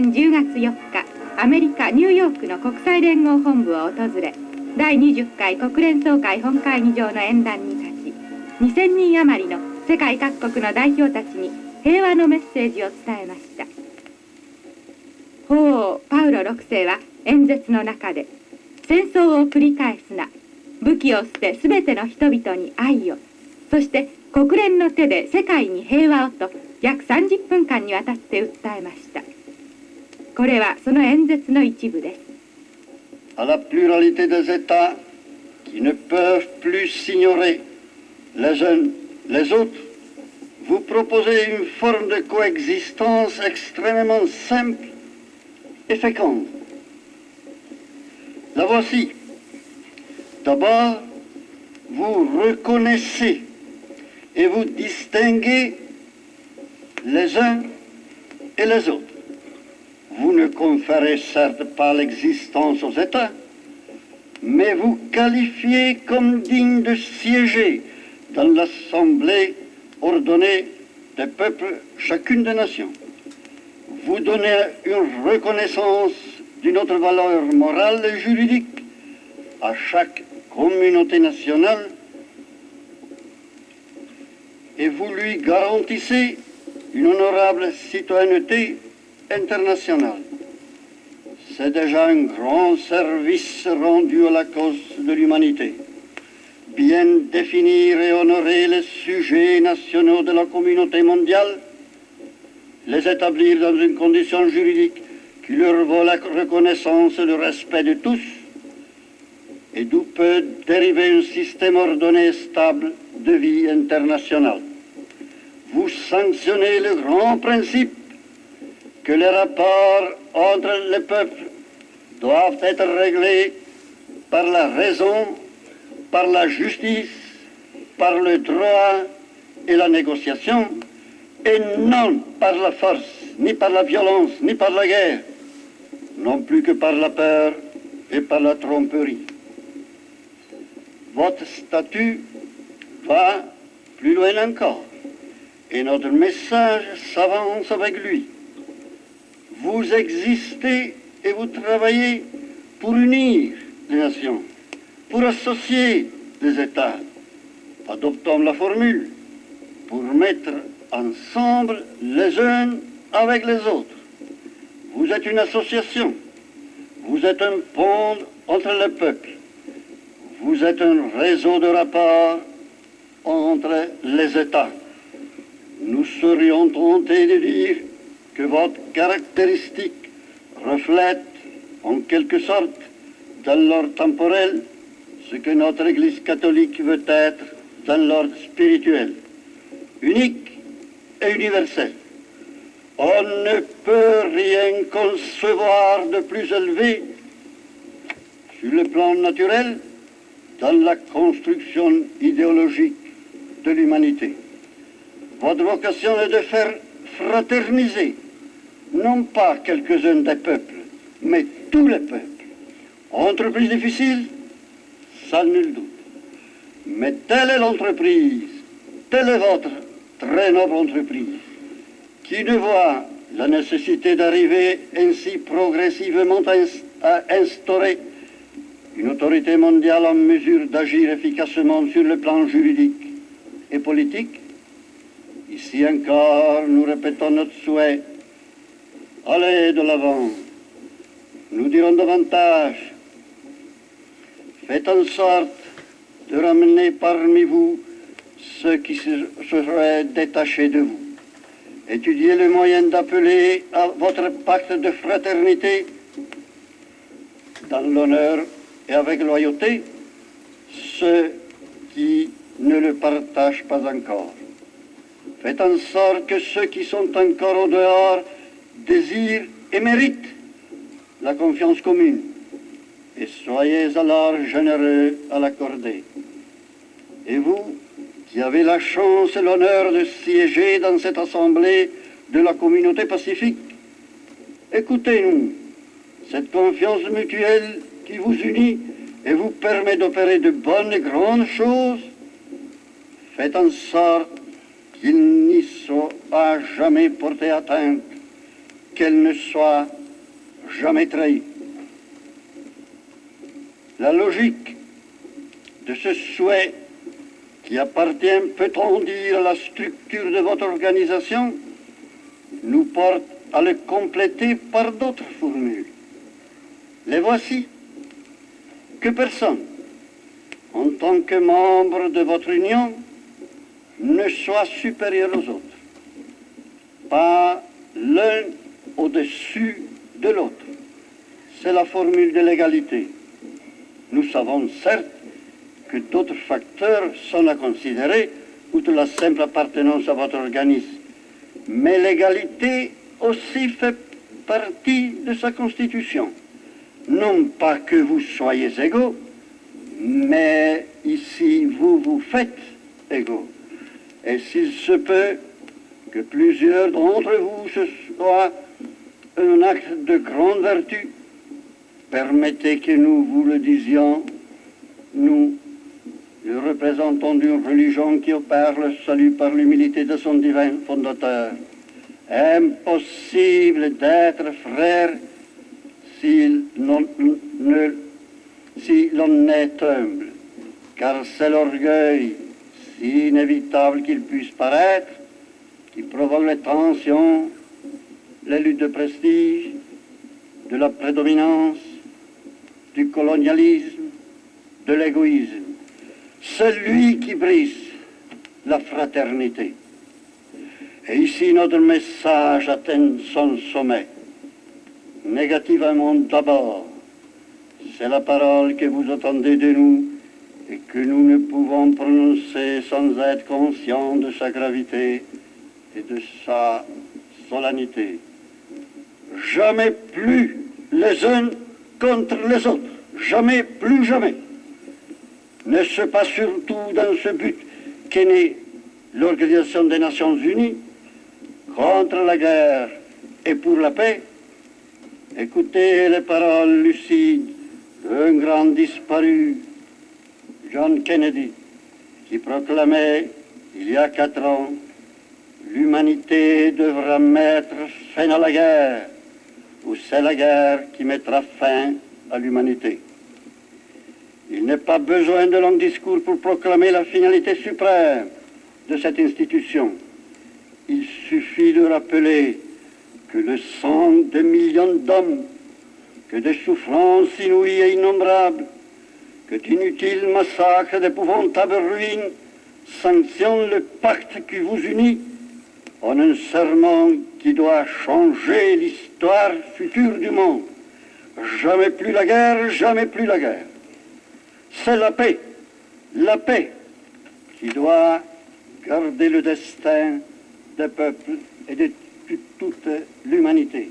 年10月4日、アメリカ・ニューヨークの国際連合本部を訪れ、第20回国連総会本会議場の演壇に立ち、2000人余りの世界各国の代表たちに平和のメッセージを伝えました。法王パウロ6世は演説の中で、戦争を繰り返すな、武器を捨てすべての人々に愛を、そして国連の手で世界に平和をと約30分間にわたって訴えました。これはその演説の一部です。À la pluralité des États qui ne peuvent plus s'ignorer les uns les autres, vous proposez une forme de coexistence extrêmement simple et féconde. La voici. D'abord, vous reconnaissez et vous distinguez les uns et les autres. Vous ne conférez certes pas l'existence aux États, mais vous qualifiez comme digne de siéger dans l'Assemblée ordonnée des peuples, chacune des nations. Vous donnez une reconnaissance d'une autre valeur morale et juridique à chaque communauté nationale et vous lui garantissez une honorable citoyenneté internationale. C'est déjà un grand service rendu à la cause de l'humanité. Bien définir et honorer les sujets nationaux de la communauté mondiale, les établir dans une condition juridique qui leur vaut la reconnaissance et le respect de tous, et d'où peut dériver un système ordonné et stable de vie internationale. Vous sanctionnez le grand principe que les rapports entre les peuples doivent être réglés par la raison, par la justice, par le droit et la négociation, et non par la force, ni par la violence, ni par la guerre, non plus que par la peur et par la tromperie. Votre statut va plus loin encore, et notre message s'avance avec lui. Vous existez et vous travaillez pour unir les nations, pour associer les États. Adoptons la formule pour mettre ensemble les uns avec les autres. Vous êtes une association, vous êtes un pont entre les peuples, vous êtes un réseau de rapports entre les États. Nous serions tentés de dire que votre caractéristique reflète en quelque sorte dans l'ordre temporel ce que notre Église catholique veut être dans l'ordre spirituel, unique et universel. On ne peut rien concevoir de plus élevé sur le plan naturel dans la construction idéologique de l'humanité. Votre vocation est de faire fraterniser non pas quelques-uns des peuples, mais tous les peuples. Entreprise difficile, sans nul doute. Mais telle est l'entreprise, telle est votre très noble entreprise, qui ne voit la nécessité d'arriver ainsi progressivement à instaurer une autorité mondiale en mesure d'agir efficacement sur le plan juridique et politique. Ici encore, nous répétons notre souhait. Allez de l'avant. Nous dirons davantage. Faites en sorte de ramener parmi vous ceux qui seraient détachés de vous. Étudiez le moyen d'appeler à votre pacte de fraternité dans l'honneur et avec loyauté ceux qui ne le partagent pas encore. Faites en sorte que ceux qui sont encore au dehors désirent et méritent la confiance commune, et soyez alors généreux à l'accorder. Et vous, qui avez la chance et l'honneur de siéger dans cette assemblée de la communauté pacifique, écoutez-nous, cette confiance mutuelle qui vous unit et vous permet d'opérer de bonnes et grandes choses, faites en sorte qu'il n'y soit jamais porté atteinte qu'elle ne soit jamais trahie. La logique de ce souhait qui appartient, peut-on dire, à la structure de votre organisation, nous porte à le compléter par d'autres formules. Les voici. Que personne, en tant que membre de votre union, ne soit supérieur aux autres. Pas l'un au-dessus de l'autre. C'est la formule de l'égalité. Nous savons certes que d'autres facteurs sont à considérer, outre la simple appartenance à votre organisme. Mais l'égalité aussi fait partie de sa constitution. Non pas que vous soyez égaux, mais ici vous vous faites égaux. Et s'il se peut que plusieurs d'entre vous, ce soit un acte de grande vertu, permettez que nous vous le disions, nous, le représentant d'une religion qui opère le salut par l'humilité de son divin fondateur. Impossible d'être frère si l'on est humble, car c'est l'orgueil, si inévitable qu'il puisse paraître, qui provoque les tensions, les luttes de prestige, de la prédominance, du colonialisme, de l'égoïsme. Celui qui brise la fraternité. Et ici, notre message atteint son sommet. Négativement d'abord, c'est la parole que vous entendez de nous et que nous ne pouvons prononcer sans être conscients de sa gravité et de sa solennité. Jamais plus les uns contre les autres. Jamais, plus jamais. N'est-ce pas surtout dans ce but qu'est née l'Organisation des Nations Unies contre la guerre et pour la paix? Écoutez les paroles lucides d'un grand disparu, John Kennedy, qui proclamait il y a 4 ans: l'humanité devra mettre fin à la guerre, ou c'est la guerre qui mettra fin à l'humanité. Il n'est pas besoin de longs discours pour proclamer la finalité suprême de cette institution. Il suffit de rappeler que le sang de millions d'hommes, que des souffrances inouïes et innombrables, que d'inutiles massacres, d'épouvantables ruines sanctionnent le pacte qui vous unit en un serment qui doit changer l'histoire future du monde. Jamais plus la guerre, jamais plus la guerre. C'est la paix qui doit garder le destin des peuples et de toute l'humanité.